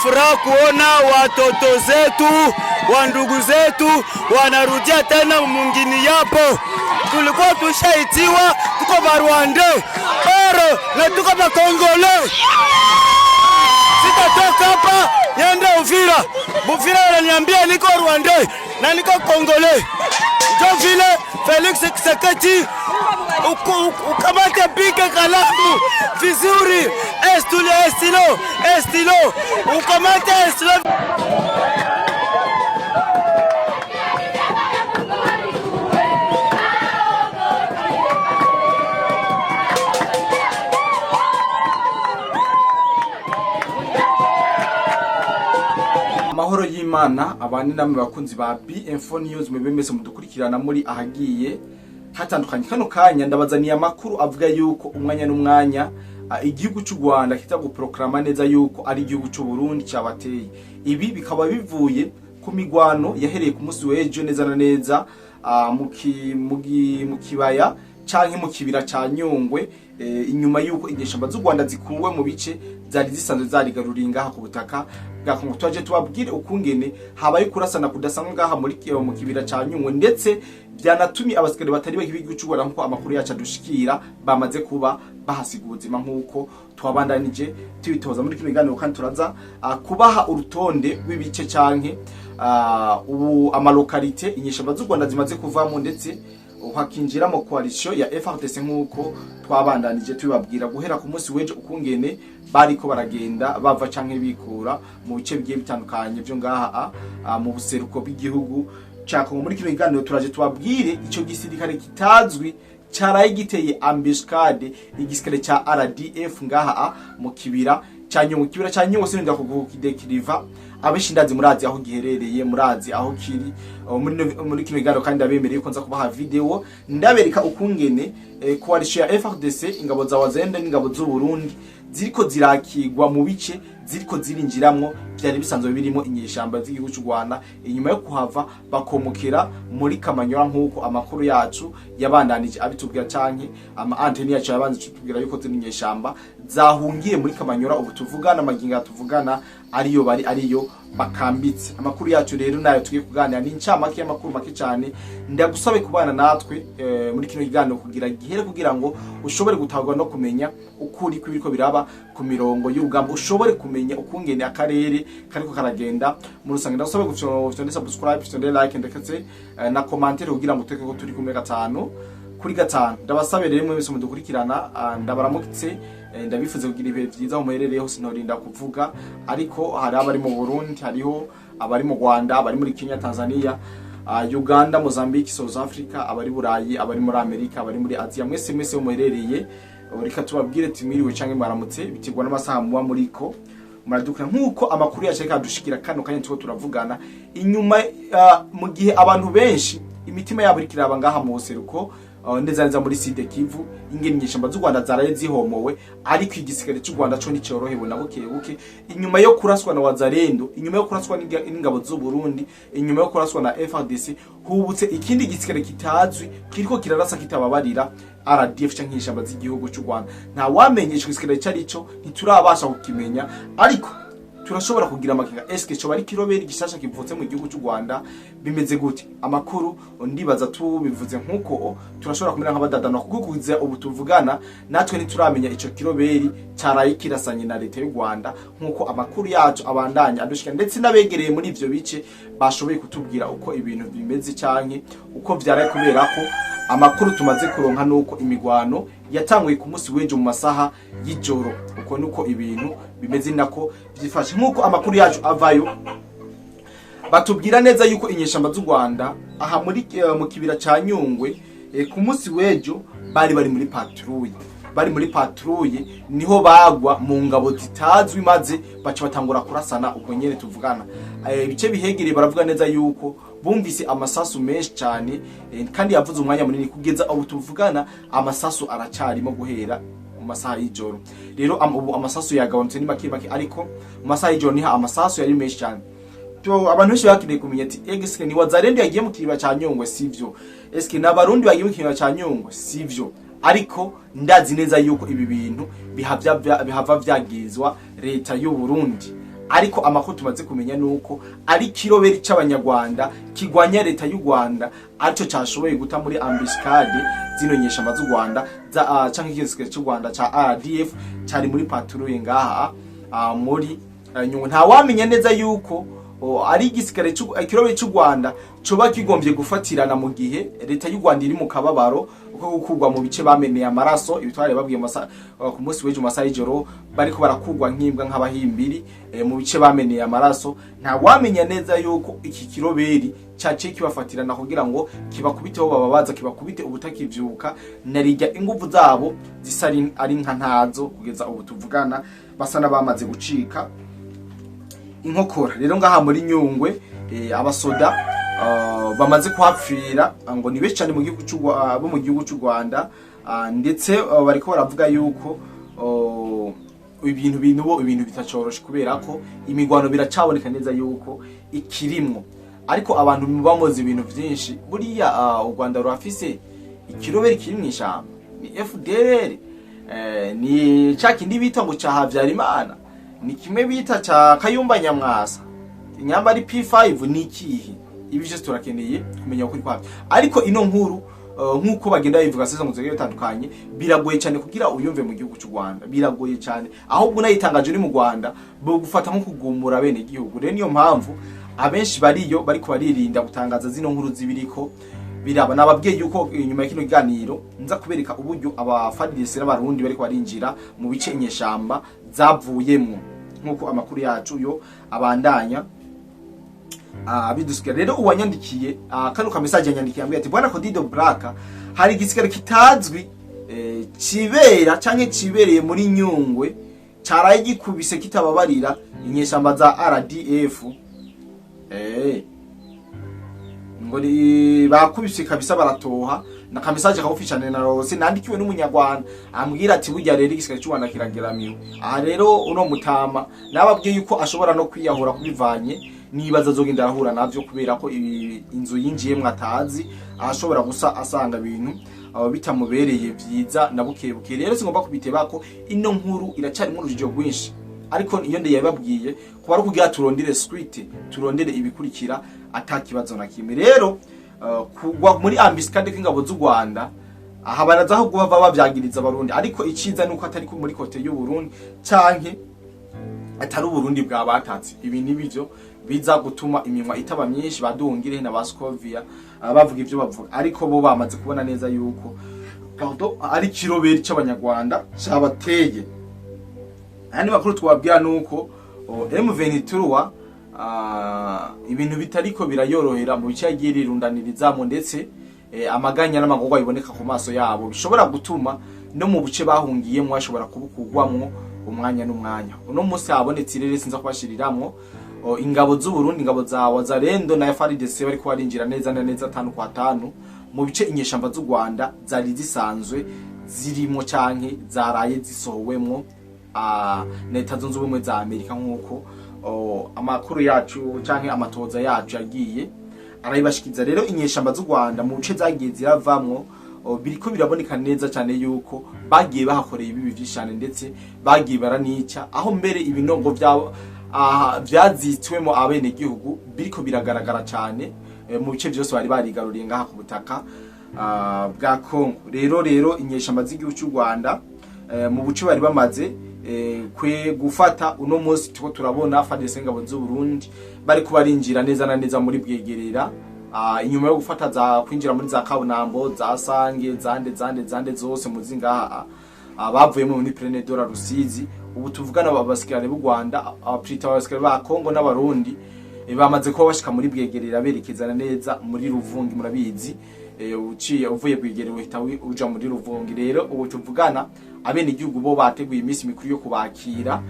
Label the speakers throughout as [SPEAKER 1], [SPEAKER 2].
[SPEAKER 1] furaha kuona watoto zetu, wandugu zetu wanarudia tena mwingine yapo. Tulikuwa tushaitiwa tuko Barwande oro na tuko ba Kongole. Sitatoka hapa niende Uvira. Uvira ananiambia niko Rwanda na niko Kongole. Ndio vile Felix Tshisekedi ukamate pika kalamu vizuri estilo ukamate estilo.
[SPEAKER 2] Amahoro y'Imana abandi namwe bakunzi ba B-Info News mwebemese mudukurikirana muri ahagiye hatandukanye. Kano kanya ndabazaniye amakuru avuga yuko umwanya n'umwanya igihugu cy'u Rwanda kita guproklama neza yuko ari igihugu cy'u Burundi cyabateye. Ibi bikaba bivuye ku migwano yahereye ku munsi w'ejo neza na neza mu kibaya canke mu kibira ca Nyungwe, inyuma yuko inyeshamba z'u Rwanda zikuwe mu bice zari zisanzwe zarigaruriye ngaha ku butaka bwa Kongo. Twaje tubabwire ukungene habaye kurasana kudasanzwe ngaha mu kibira ca Nyungwe, ndetse byanatumye abasikare batari bake b'igihugu cy'u Rwanda nkuko amakuru yacu adushikira bamaze kuba bahasiga ubuzima nkuko twabandanije tubitoza muri kino kiganiro. Kandi turaza kubaha urutonde rw'ibice canke amalokalite inyeshamba z'u Rwanda zimaze kuvamo, ndetse hakinjira mu coalition ya FARDC nkuko twabandanije tubabwira guhera ku munsi w'ejo ukungene bariko baragenda bava canke bikura mu bice bigiye bitandukanye byo ngaha mu buseruko bw'igihugu ca Kongo. Muri kino kiganiro turaje tubabwire ico gisirikare kitazwi caraye giteye ambuscade igisirikare ca RDF ngaha mu kibira ca Nyungwe. Kibira ca Nyungwe sinenda kugukidekiriva abishindazi murazi aho giherereye, murazi aho kiri muri kino kiganiro. Kandi abemereye ko nza kubaha video ndabereka ukungene coalition ya FARDC ingabo za wazende n'ingabo z'u Burundi ziriko zirakigwa mu bice ziriko zirinjiramwo byari bisanzwe birimo inyeshamba z'igihugu cy'u Rwanda, inyuma yo kuhava bakomokera muri Kamanyora nkuko amakuru yacu yabandanije abitubwira canke anteni yacu yabanze tubwira yuko ziri inyeshamba zahungiye muri Kamanyora. Ubu tuvugana maginga tuvugana ariyo bakambitse. Amakuru yacu rero nayo tugiye kuganira ni incamake y'amakuru make cyane. Ndagusabe kubana natwe muri kino kiganiro kugira gihere kugira ngo ushobore gutagwa no kumenya ukuri kw'ibiko biraba ku mirongo y'urugamba, ushobore kumenya ukungene akarere kariko karagenda mu rusange. Ndagusabe gufyonda subscribe, gufyonda like ndetse na commentaire kugira ngo teke ko turi kumwe gatanu kuri gatanu. Ndabasabe rero mwese mudukurikirana, ndabaramukitse, ndabifuze kugira ibihe byiza mu merere hose ntorinda kuvuga, ariko hari abari mu Burundi, hariho abari mu Rwanda, abari muri Kenya, Tanzania, Uganda, Mozambique, South Africa, abari Burayi, abari muri Amerika, abari muri Asia. Mwese mu merereye reka tubabwire timiriwe canke maramutse bitigwa n'amasaha muba muriko muradukira nkuko amakuru yacu kadushikira kano kanya tuko turavugana. Inyuma mu gihe abantu benshi imitima yabo irikiraba ngaha mu buseruko ndeza muri Sud Kivu, ingene inyeshamba z'u Rwanda zaraye zihomowe, ariko igisikare cy'u Rwanda cyo nicorohewe na buke inyuma yo kuraswa na wazarendo, inyuma yo kuraswa n'ingabo z'u Burundi, inyuma yo kuraswa na FARDC, hubutse ikindi gisikare kitazwi kiriko kirarasa kitababarira RDF canke inyeshamba z'igihugu cy'u Rwanda. Nta wamenye ico gisikare cyarico ntiturabasha kukimenya, ariko turashobora kugira amakenga eske cyo bari kiroberi gishasha kivutse mu gihugu cy'u Rwanda bimeze gute. Amakuru ndibaza tubivuze nkuko turashobora kumera nk'abadadana kugukuza ubu tuvugana natwe ntituramenya ico kiroberi cyaraye kirasanye na leta y'u Rwanda nkuko amakuru yacu abandanya adushika, ndetse nabegereye muri ivyo bice bashoboye kutubwira uko ibintu bimeze canke uko vyaraye kubera ko amakuru tumaze kuronka nuko imigwano yatanguye ku munsi w'ejo mu masaha y'ijoro. Uko nuko ibintu bimeze nako byifashe nkuko amakuru yacu avayo batubwira neza yuko inyeshamba z'u Rwanda aha muri mu kibira ca Nyungwe ku munsi w'ejo bari muri patrouille niho bagwa mu ngabo zitazwi, maze baca batangura kurasana. Ubwo nyene tuvugana ibice bihegereye baravuga neza yuko bumvise amasasu menshi cyane, kandi yavuze umwanya munini kugeza ubu tuvugana amasasu aracarimo guhera mu masaha y'ijoro. Rero amasasu yagabanutse ni make, ariko mu masaha y'ijoro niha amasasu yari menshi cyane. Abantu benshi bakiriye kumenya ati eske ni wazarendo yagiye mu kiriba ca Nyungwe sivyo, eske n'abarundi bagiye mu kiriba ca Nyungwe sivyo. Ariko ndazi neza yuko ibi bintu bihava vyagizwa leta y'u Burundi. ariko amakuru tumaze kumenya nuko ari kiroberi c'abanyarwanda kigwanya leta y'u Rwanda aricyo cyashoboye guta muri ambuscade zino nyeshamba z'u Rwanda canke igisirikare cy'u Rwanda ca RDF cyari muri patrouille ngaha muri Nyungwe. Nta wamenya neza yuko ari igisirikare kiroberi cy'u Rwanda coba kigombye gufatirana mu gihe leta y'u Rwanda iri mu kababaro uko gukugwa mu bice bameneye amaraso ibitware babwiye ku munsi w'ejo masaha y'ijoro bariko barakugwa nk'imbwa nk'abahimbiri mu bice bameneye amaraso. Nta wamenya neza yuko iki kiroberi cyaciye kibafatirana kugira ngo kibakubiteho bababaza kibakubite ubutakivyuka narijya inguvu zabo zisa ari nka ntazo kugeza ubu tuvugana basa nabamaze gucika inkokora. Rero ngaha muri Nyungwe abasoda bamaze kuhapfira ngo ni benshi cyane mu gihugu cy'u Rwanda ndetse bariko baravuga yuko ibintu bitacoroshe kubera ko imigwano biracaboneka neza yuko ikirimwo, ariko abantu bamoze ibintu byinshi. Buriya u Rwanda rurafise ikiroberi kiri mu ishamba, ni FDLR, ni cakindi bita ngo ca Havyarimana, ni kimwe bita ca Kayumba Nyamwasa, inyamba ari P5 ni ikihe. Ibi je turakeneye kumenya ukuri kwabyo, ariko ino nkuru nkuko bagenda bivuga seza muzoge bitandukanye biragoye cyane kugira uyumve mu gihugu cy'u Rwanda, biragoye cyane ahubwo nayitangaje uri mu Rwanda bo gufata nko kugumura bene igihugu. Rero niyo mpamvu abenshi bariyo bariko baririnda gutangaza zino nkuru zibiriko biraba. Nababwiye yuko inyuma ya kino kiganiro nza kubereka uburyo abafadilisi n'abarundi bariko barinjira mu bice inyeshamba zavuyemo nkuko amakuru yacu yo abandanya bidusikira. Rero uwanyandikiye kano ka message yanyandikiye ambye ati bwana Kodido Black hari igisikare kitazwi cibera canke cibereye muri Nyungwe caraye gikubise kitababarira inyeshamba za RDF ngo bakubise kabisa baratoha na ka message kawufishane na rose nandikiwe n'umunyarwanda ambwira ati burya rero igisikare cy'u Rwanda kirageramiwe. Aha rero uno mutama nababwiye yuko ashobora no kwiyahura kubivanye nibaza zogenda arahura navyo kubera ko inzu yinjiye mwatazi ashobora gusa asanga ibintu bitamubereye vyiza na bukebuke. Rero singomba kubiteba ko ino nkuru iracari mu rujijo rwinshi, ariko iyo ndeye yababwiye kuba ari kugira turondere script turondere ibikurikira atakibazo na kimwe. Rero kugwa muri ambuscade k'ingabo z'u Rwanda aha barazaho guhava bavyagiriza abarundi, ariko iciza nuko atari ko muri kote y'u Burundi canke atari Burundi bwa batatse. Ibi nibivyo biza gutuma iminwa itaba myinshi badungire na Baskovia bavuga ivyo bavuga, ariko bo bamaze kubona neza yuko ari kiroberi c'abanyarwanda cabateye. Hani makuru twabwira nuko M23 ibintu bitariko birayorohera mu bice yagiye rirundanirizamo, ndetse amaganya n'amagorwa iboneka ku maso yabo bishobora gutuma no mu buce bahungiyemo bashobora kubukugwamwo umwanya n'umwanya. Uno munsi habonetse rero sinza kubashiriramwo ingabo z'u Burundi, ingabo za Wazalendo na FARDC bari kwarinjira neza na neza 5 kwa 5 mu bice inyeshamba z'u Rwanda zari zisanzwe zirimo canke zaraye zisohowemwo Leta Zunze Ubumwe za Amerika nkuko amakuru yacu canke amatoza yacu yagiye arayibashikiza. Rero inyeshamba z'u Rwanda mu bice zagiye ziravamwo biriko biraboneka neza cyane yuko bagiye bahakoreye ibibi vyishane, ndetse bagiye baranica aho mbere ibinongo vyazitswemo abene gihugu biriko biragaragara cyane mu bice byose bari barigaruriye ngaha ku butaka bwa Kongo. Rero inyeshamba z'igihugu cy'u Rwanda mu buce bari bamaze kwe gufata uno munsi tuko turabona FARDC ngabo z'u Burundi bari kubarinjira neza na neza muri Bwegerera inyuma yo gufata za kwinjira muri za Kabunambo za Sange zande zose muzinga bavuye mu Prenedora Rusizi. Ubu tuvugana abasikare b'u Rwanda aprita abasikare ba Kongo n'abarundi bamaze ko bashika muri Bwegerera berekezana neza muri Ruvungi. Murabizi uciye uvuye Bwegerera uhita uja muri Ruvungi. Rero ubu tuvugana abene igihugu bo bateguye iminsi mikuru yo kubakira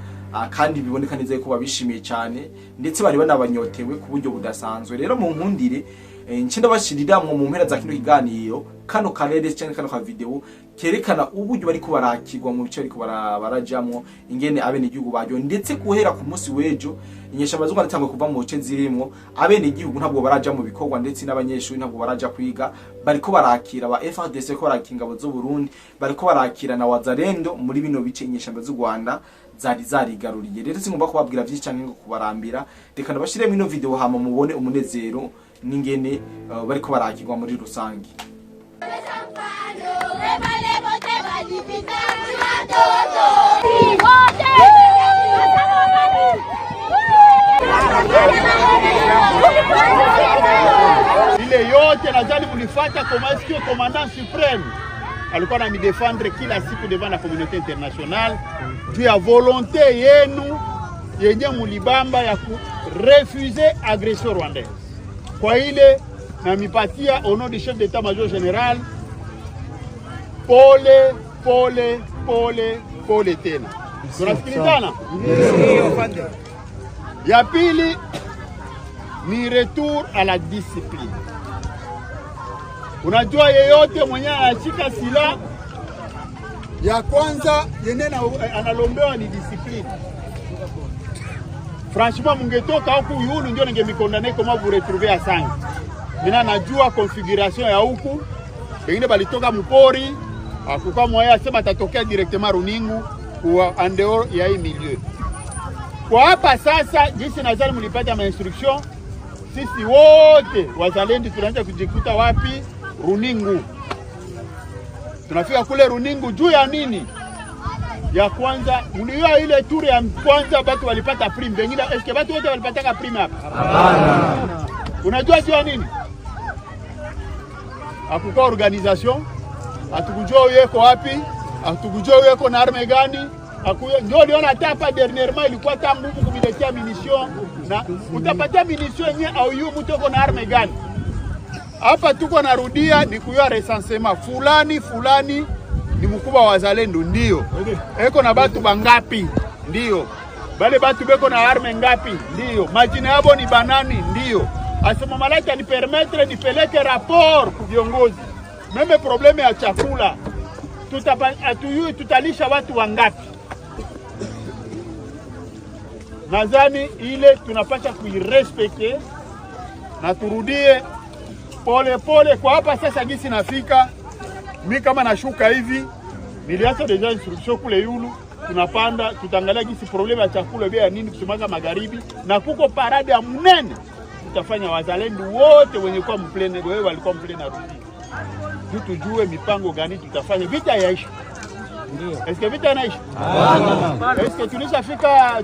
[SPEAKER 2] kandi biboneka neza ko babishimiye cyane, ndetse bari banabanyotewe ku buryo budasanzwe. Rero mu nkundire ncinda bashirira mu mpera za kino kiganiro kano karere cyane kano ka video kerekana uburyo bari kubarakirwa mu bice ariko barajamwo ingene abene igihugu bajyo, ndetse kuhera ku munsi wejo inyeshamba zo Rwanda kuva mu bice zirimo abene igihugu ntabwo baraja mu bikorwa, ndetse n'abanyeshuri ntabwo baraja kwiga. Bariko barakira ba FARDC ko barakinga abo z'u Burundi, bariko barakira na Wazalendo muri bino bice inyeshamba z'u Rwanda zari zarigaruriye. Rero singomba kubabwira byinshi cyane ngo kubarambira, reka nabashiremo ino video hama mubone umunezero n'ingene bariko barakirwa muri rusangi.
[SPEAKER 3] Ile yote nadhani mlifuata kama sio commandant supreme alikuwa na midefendre kila siku devant la communauté internationale juu ya volonté yenu yenye mulibamba ya kurefuser agression rwandaise. Kwa ile na mipatia au nom du chef d'état-major général pole pole pole pole tena. Tunasikilizana? Ndio. Ya pili ni retour à la discipline. Unajua yeyote mwenye anashika silaha ya kwanza yenena analombewa ni discipline. Franchement mungetoka huku yulu ndio ningemikondane kama vous retrouver à Sange. Mina najua configuration ya huku. Wengine balitoka mpori, akuka moya asema atatokea directement Runingu kwa andeo ya hii milieu. Kwa hapa sasa jinsi nadhani mlipata instruction, sisi wote wazalendo tunaanza kujikuta wapi? Runingu. Tunafika kule Runingu juu ya nini? Ya kwanza, mliona ile tour ya kwanza watu walipata prime, wengine eske watu wote walipata prime hapa? Hapana. Unajua juu ya nini? Hakukuwa organisation, hatukujua yuko wapi, hatukujua yuko na arme gani. Ndio liona hata hapa dernièrement ilikuwa tangu kumiletea munition na utapatia munition yenyewe au yu mtu uko na arme gani. Hapa tuko narudia ni kuya recensement fulani fulani ni mkubwa wa wazalendo ndio. Eko na batu bangapi? Ndio. Bale batu beko na arme ngapi? Ndio. Majina yabo ni banani? Ndio. Asema malaki ni permettre nipeleke rapport kwa viongozi. Meme probleme ya chakula. Tutalisha watu wangapi? Nadhani ile tunapaswa kuirespecte na turudie pole pole. Kwa hapa sasa gisi nafika mimi kama nashuka hivi niliacha deja instruction kule yulu, tunapanda tutaangalia gisi problema ya chakula bia nini kusumaga magharibi, na kuko parade ya mnene tutafanya wazalendo wote wenye kwa mplene wewe walikuwa mplene na rudi tujue mipango gani tutafanya. Vita yaisha ndio. Eske vita inaisha? Hapana. Eske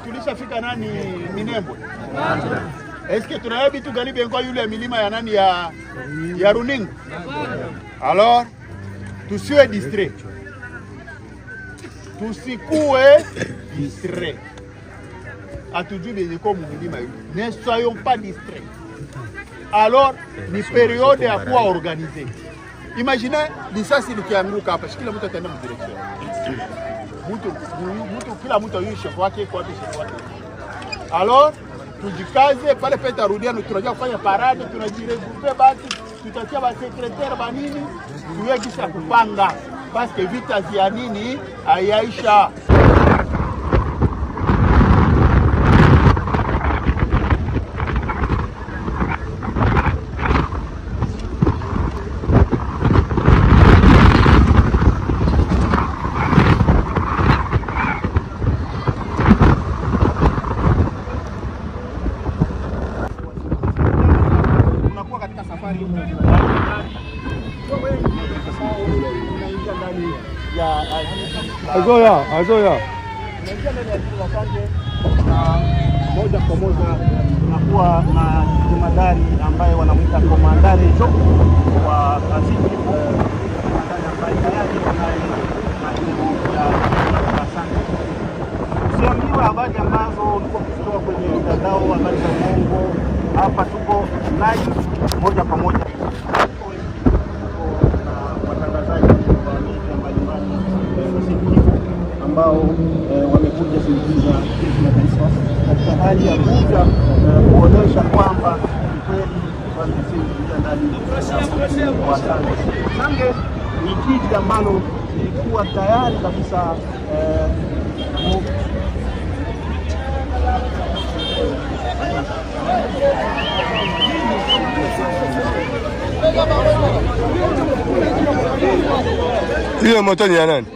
[SPEAKER 3] tulishafika nani Minembwe? Hapana. Eske tunayo bitu gani bengo yule milima ya nani ya Runingu? Alors tusiwe distrait. Tusikue distrait. Atujue les comme milima yule. Ne soyons pas distraits. Alors ni période ya kuwa organiser. Imaginez lisasi likianguka hapa, kila mtu ataenda mdirection. Mtu kila mtu yuko chef wake kwa chef wake. Alors tujikaze pale peta rudiano, tunajua kufanya parade, tunajiregrouper basi, tutatia ba secrétaire banini, tuwe kisha kupanga parce que vita zia nini ayaisha.
[SPEAKER 4] Azoya.
[SPEAKER 3] Moja kwa moja tunakuwa na jemadari ambaye wanamuita komandari wa Azimio ambaye tayari wanaye majibu ya Asante. Usiambiwe habari ambazo ulikuwa kutoka kwenye mtandao, habari za uongo. Hapa tuko live moja kwa moja. Watangazaji wa media mbalimbali ambao wamekuja kuigiza kimataifa katika hali ya kuja kuonesha kwamba kweli wamesaidia ndani ya Sange. Ni jiji ambalo lilikuwa tayari kabisa
[SPEAKER 4] hiyo moto ni ya nani?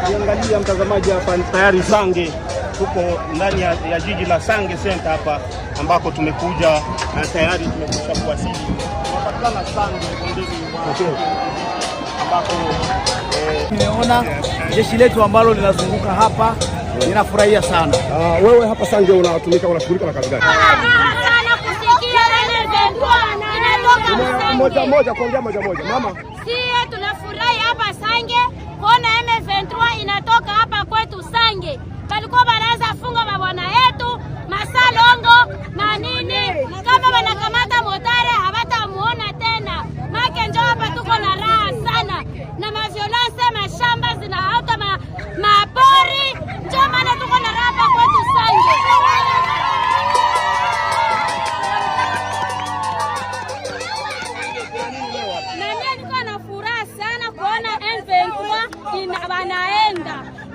[SPEAKER 4] Ukiangalia mtazamaji, hapa tayari Sange, tuko ndani ya jiji la Sange Center hapa ambako tumekuja na tayari tumekwisha kuwasili. Tunapatikana Sange ambako
[SPEAKER 5] nimeona jeshi letu ambalo linazunguka hapa, ninafurahia sana.
[SPEAKER 4] Wewe hapa Sange unatumika, unashughulika na kazi gani? Moja kuongea moja mama.
[SPEAKER 6] Sie tunafurahi hapa Sange kuona M23 inatoka hapa kwetu Sange. Walikuwa wanaanza funga mabwana yetu, masalongo, manini. Kama wanakamata motare hawatamuona tena. Make njoo hapa tuko na raha sana. Na maviolence mashamba zinahauta mapori. Njoo maana tuko na raha hapa kwetu Sange.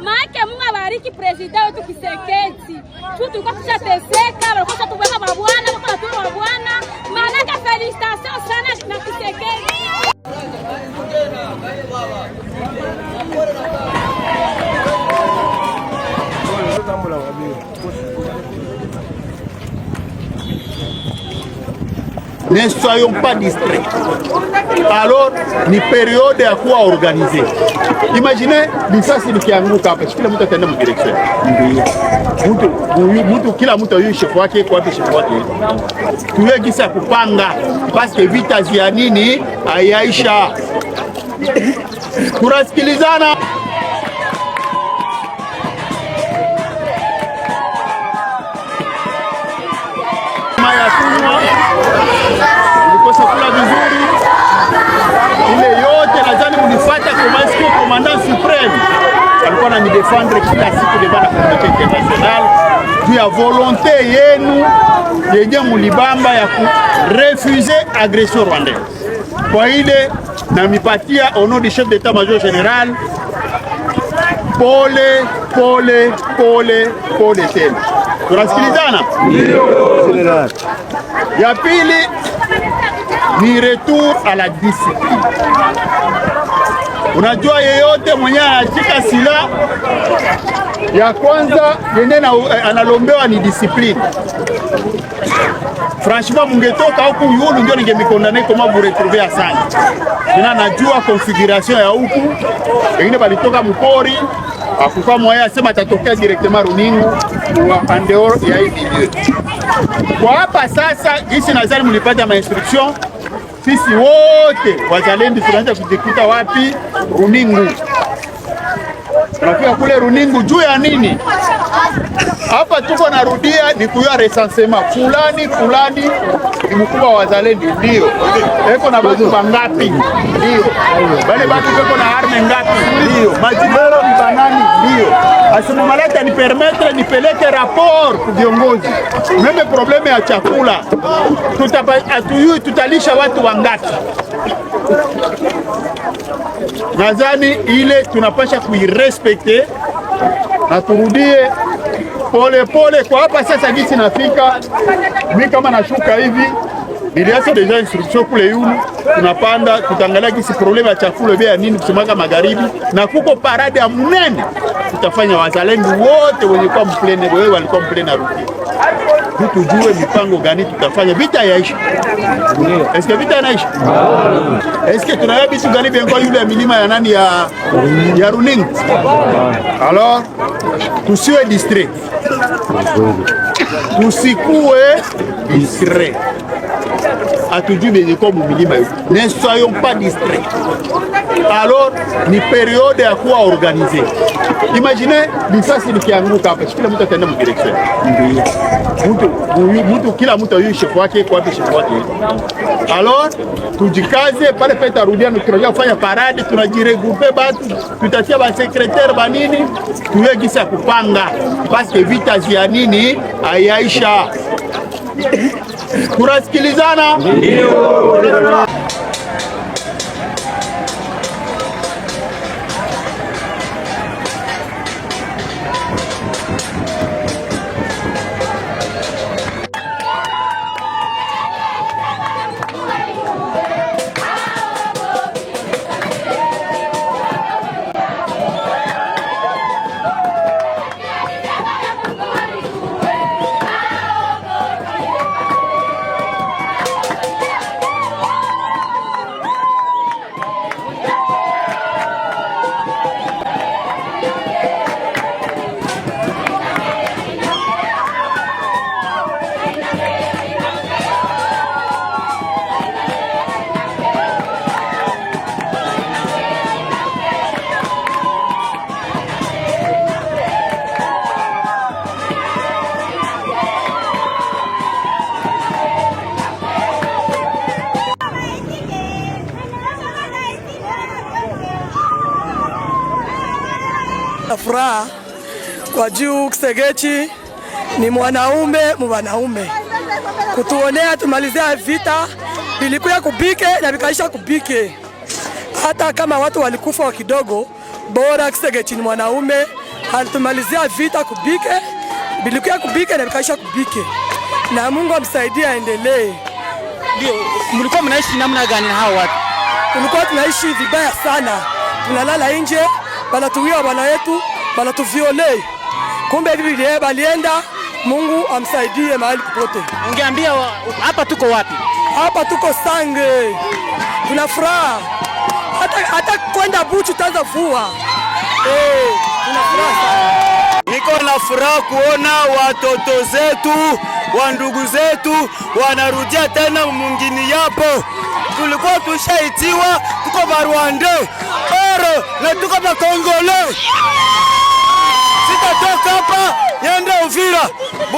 [SPEAKER 6] Maake Mungu abariki president wetu Kisekedi. Tulikuwa tushateseka, walikuwa tuweka mabwana, walikuwa tuwa mabwana. Maana felicitation sana na Kisekedi.
[SPEAKER 3] Ne soyons pas distraits. Alors, ni période ya kuwa organiser. Imaginez lisasi likianguka hapa, kila mtu ataenda mu direction. Mtu kila mtu yuko chef wake, kwa chef wake. Tuwe kisa kupanga parce que vita vya nini ayaisha. Turasikilizana. Kula vizuri ile yote, nadhani mnifuata kama siku commandant supreme alikuwa ananidefendre kila siku devant la communauté internationale juu ya volonté yenu yenye mulibamba ya kurefuser agression rwandaise. Kwa ile na mipatia au nom du chef d'état-major général pole tena. Tunasikilizana? Ndio. Ya pili ni retour à la discipline. Unajua yeyote mwenye anashika silaha ya kwanza yenye analombewa ni discipline. Franchement mungetoka huku yulu ndio ningemikondane kama vous retrouver à Sange. Nina najua configuration ya huku, wengine balitoka mpori, akufa moya sema atatokea directement Runingu wa en dehors ya hii milieu. Kwa hapa sasa jinsi nadhani mlipata ma instruction, sisi wote wazalendo tunaanza kujikuta wapi? Runingu. Tunafika kule Runingu juu ya nini? Hapa tuko narudia ni kuya recensement fulani ni mkubwa wa wazalendo, ndio eko na watu wangapi, ndio bale watu weko na arme ngapi, ndio majibelo ni banani, ndio asimumaleta ni permettre nipeleke rapport kwa viongozi. Meme probleme ya chakula tutalisha watu wangapi? Nadhani ile tunapasha kuirespecte na turudie pole kwa hapa sasa. Gisi nafika mimi kama nashuka hivi, niliacha deja instruction kule yulu, tunapanda tutangalia gisi problema ya chakula bia nini kusimaka magharibi, na kuko parade ya mnene tutafanya wazalendo wote wenye kwa mplene, wewe walikuwa mplene na ruki, tujue mipango gani tutafanya. Vita yaisha? Eske vita inaisha? Eske tunaya bitu gani bengo yule ya milima ya nani ya Runingu? Alors tusiwe distrait, tusikue distrait, atujue benye kwa milima yote. Ne soyons pas distraits. Alors ni période ya kuwa organiser. Imaginez lisasi likianguka hapa, kila mtu ataenda mu direction. Mtu kila mtu yuko chef wake, kwa chef wake. Alors tujikaze pale peta rudiano, tunaja kufanya parade, tunajiregrouper batu, tutatia ba secrétaire banini, tuwe gisa kupanga parce que vita vya nini ayaisha. Tunasikilizana? Ndio.
[SPEAKER 7] Furaha kwa juu Kisegechi ni mwanaume mwanaume kutuonea tumalizia vita vilikuwa kubike na vikaisha kubike. Hata kama watu walikufa kidogo, bora Kisegechi ni mwanaume alitumalizia vita kubike vilikuwa kubike na vikaisha kubike, na Mungu amsaidie aendelee.
[SPEAKER 5] Ndio, mlikuwa mnaishi namna gani na hao watu?
[SPEAKER 7] Tulikuwa tunaishi vibaya sana, tunalala nje, banatuwia bwana yetu, banatuviole. Kumbe hivi balienda, Mungu amsaidie mahali popote.
[SPEAKER 5] Ungeambia hapa tuko wapi?
[SPEAKER 7] Hapa tuko Sange. Tuna furaha. Hata kwenda buchu taanza vua. Tuna furaha sana.
[SPEAKER 1] Niko na furaha kuona watoto zetu, wa ndugu zetu wanarudia tena mungini yapo. Tulikuwa tushaitiwa, tuko Barwande, oro na tuko Bakongole. Sitatoka hapa niende Uvira.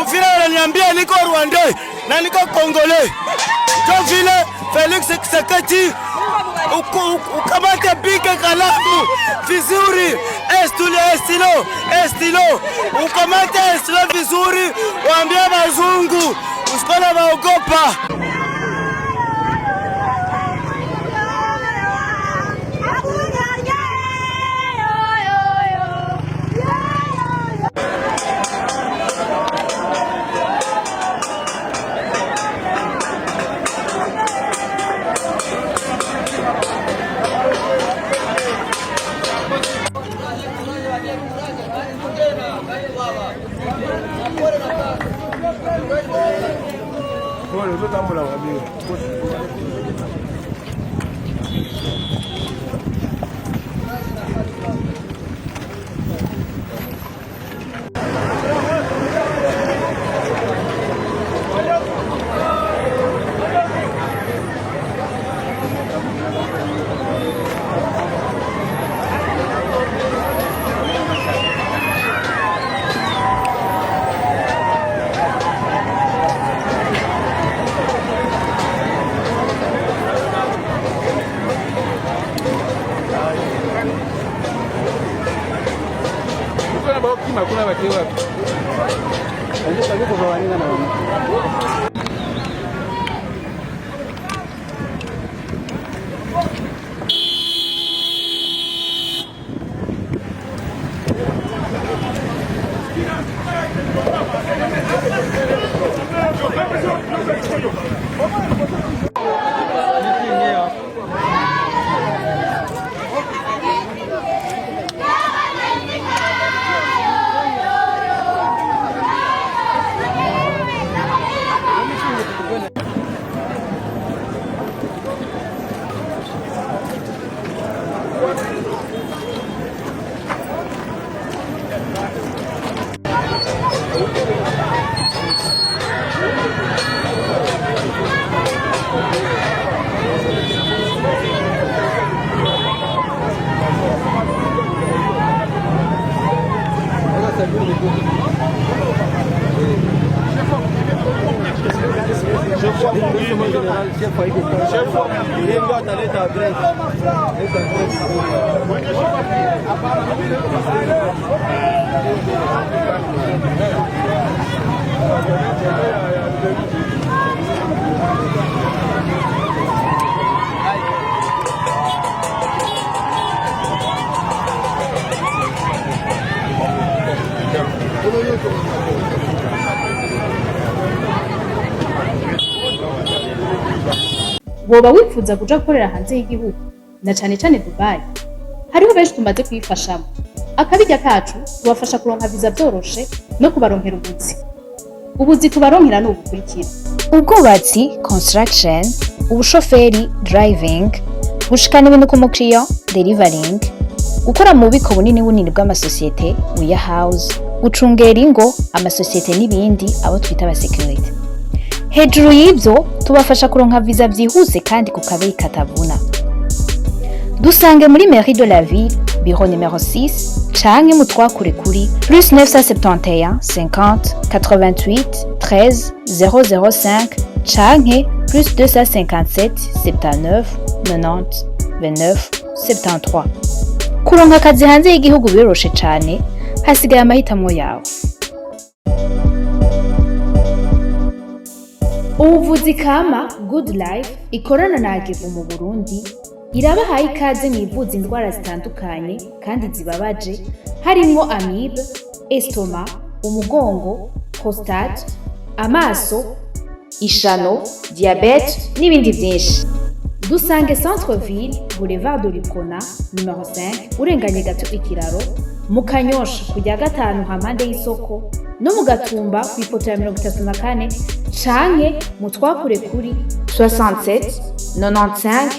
[SPEAKER 1] Uvira wananiambia niko Rwanda na niko Kongole. Ndio vile Felix Tshisekedi ukamate pike kalamu vizuri, estilo ukamate estilo vizuri, waambie wazungu usikole waogopa.
[SPEAKER 5] Hakuna watu wapi? Ndio kwa wanina na
[SPEAKER 8] woba wifuza kuja gukorera hanze y'igihugu na cane cane Dubai. Hariho benshi tumaze kwifashamo. Akabijya kacu tubafasha kuronka visa byoroshe no kubaronkera ubuzi tubaronkera no gukurikira.
[SPEAKER 9] Ubwubatsi construction, ubushoferi driving, gushikana ibintu ku mukiriya delivering, gukora mu bubiko bunini bw'amasosiyete warehouse, gucungera ingo amasosiyete n'ibindi abo twita ba security. Hejuru y'ibyo tubafasha kuronka visa byihuse kandi ku kabeyi katavuna. Dusange muri Mairie de la Ville, bureau numéro 6, canke mu twakure kuri +971 50 88 13 005 canke +257 79 90 29 73. kuronka akazi hanze y'igihugu biroroshe cyane, hasigaye amahitamo yawe. Ubuvuzi kama Good Life ikorana na Agevo mu Burundi irabahaye ikaze mwivuza indwara zitandukanye kandi zibabaje, harimo amibe, estoma, umugongo, prostate, amaso, ishano, diabete n'ibindi byinshi. Dusange Centre Ville, Boulevard de l'Icona, numero 5, urenganye gato ikiraro, mu Kanyosha kujya gatanu hampande y'isoko, no mu Gatumba ku ipoto ya 34 canke mutwakure kuri 67 95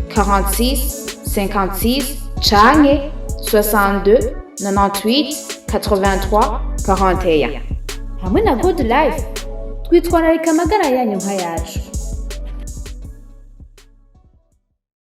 [SPEAKER 9] 46 56 canke 62 98 83 41. Hamwe na Good Life twitwararika amagara yanyu nka yacu.